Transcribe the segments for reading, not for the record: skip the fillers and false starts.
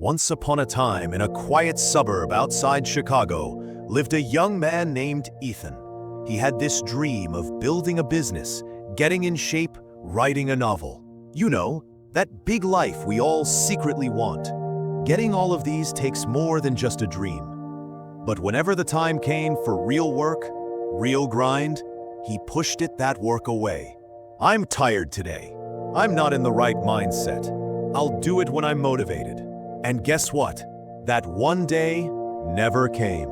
Once upon a time, in a quiet suburb outside Chicago, lived a young man named Ethan. He had this dream of building a business, getting in shape, writing a novel. You know, that big life we all secretly want. Getting all of these takes more than just a dream. But whenever the time came for real work, real grind, he pushed that work away. I'm tired today. I'm not in the right mindset. I'll do it when I'm motivated. And guess what? That one day never came.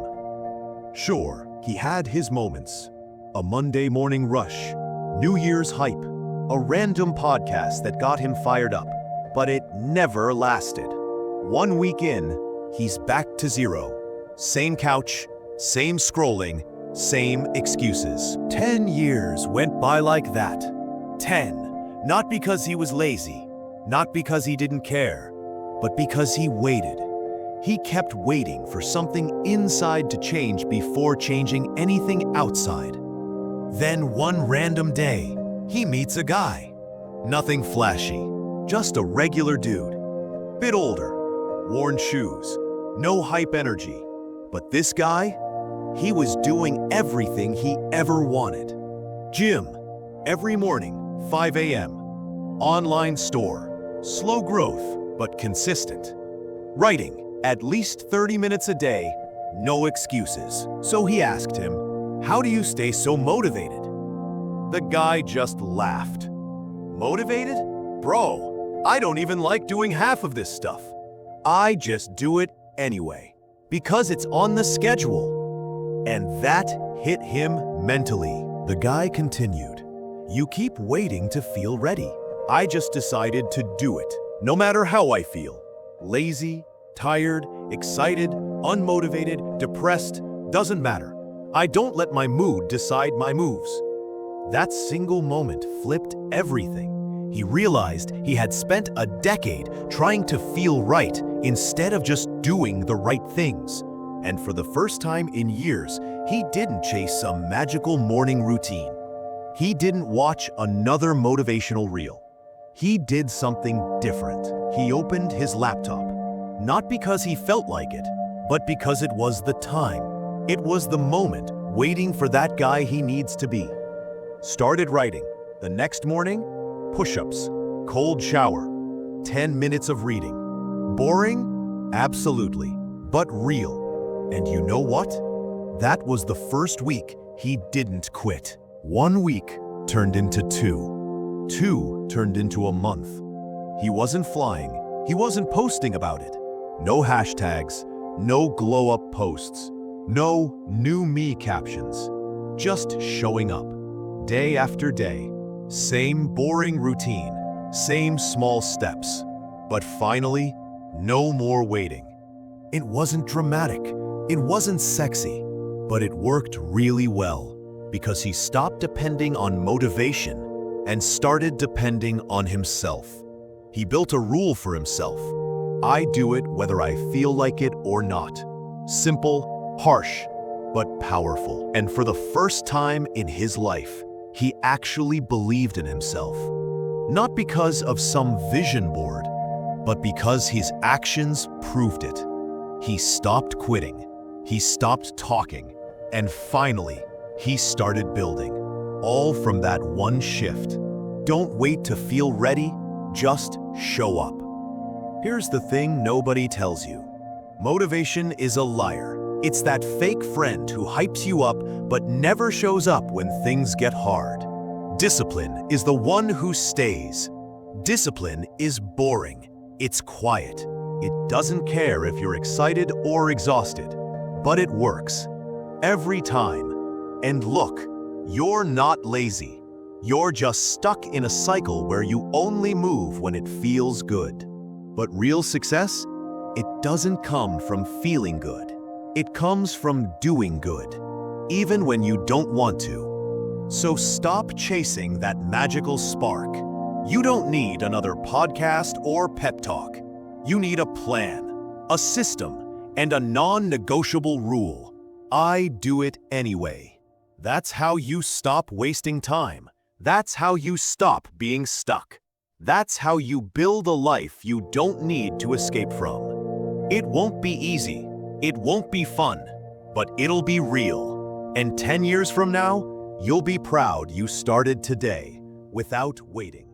Sure, he had his moments. A Monday morning rush, New Year's hype, a random podcast that got him fired up, but it never lasted. 1 week in, he's back to zero. Same couch, same scrolling, same excuses. 10 years went by like that. 10. Not because he was lazy, not because he didn't care, but because he waited. He kept waiting for something inside to change before changing anything outside. Then one random day, he meets a guy. Nothing flashy, just a regular dude. Bit older, worn shoes, no hype energy. But this guy, he was doing everything he ever wanted. Gym, every morning, 5 a.m. Online store, slow growth, but consistent. Writing, at least 30 minutes a day, no excuses. So he asked him, "How do you stay so motivated?" The guy just laughed. "Motivated? Bro, I don't even like doing half of this stuff. I just do it anyway, because it's on the schedule." And that hit him mentally. The guy continued, "You keep waiting to feel ready. I just decided to do it. No matter how I feel, lazy, tired, excited, unmotivated, depressed, doesn't matter. I don't let my mood decide my moves." That single moment flipped everything. He realized he had spent a decade trying to feel right instead of just doing the right things. And for the first time in years, he didn't chase some magical morning routine. He didn't watch another motivational reel. He did something different. He opened his laptop, not because he felt like it, but because it was the time. It was the moment waiting for that guy he needs to be. Started writing. The next morning, push-ups, cold shower, 10 minutes of reading. Boring? Absolutely, but real. And you know what? That was the first week he didn't quit. 1 week turned into 2. 2 turned into a month. He wasn't flying. He wasn't posting about it. No hashtags, no glow-up posts, no new me captions. Just showing up, day after day. Same boring routine, same small steps. But finally, no more waiting. It wasn't dramatic. It wasn't sexy. But it worked really well because he stopped depending on motivation and started depending on himself. He built a rule for himself. I do it whether I feel like it or not. Simple, harsh, but powerful. And for the first time in his life, he actually believed in himself. Not because of some vision board, but because his actions proved it. He stopped quitting. He stopped talking. And finally, he started building. All from that one shift. Don't wait to feel ready, just show up. Here's the thing nobody tells you. Motivation is a liar. It's that fake friend who hypes you up but never shows up when things get hard. Discipline is the one who stays. Discipline is boring. It's quiet. It doesn't care if you're excited or exhausted, but it works. Every time. And look, you're not lazy. You're just stuck in a cycle where you only move when it feels good. But real success? It doesn't come from feeling good. It comes from doing good, even when you don't want to. So stop chasing that magical spark. You don't need another podcast or pep talk. You need a plan, a system, and a non-negotiable rule. I do it anyway. That's how you stop wasting time. That's how you stop being stuck. That's how you build a life you don't need to escape from. It won't be easy, it won't be fun, but it'll be real. And 10 years from now, you'll be proud you started today without waiting.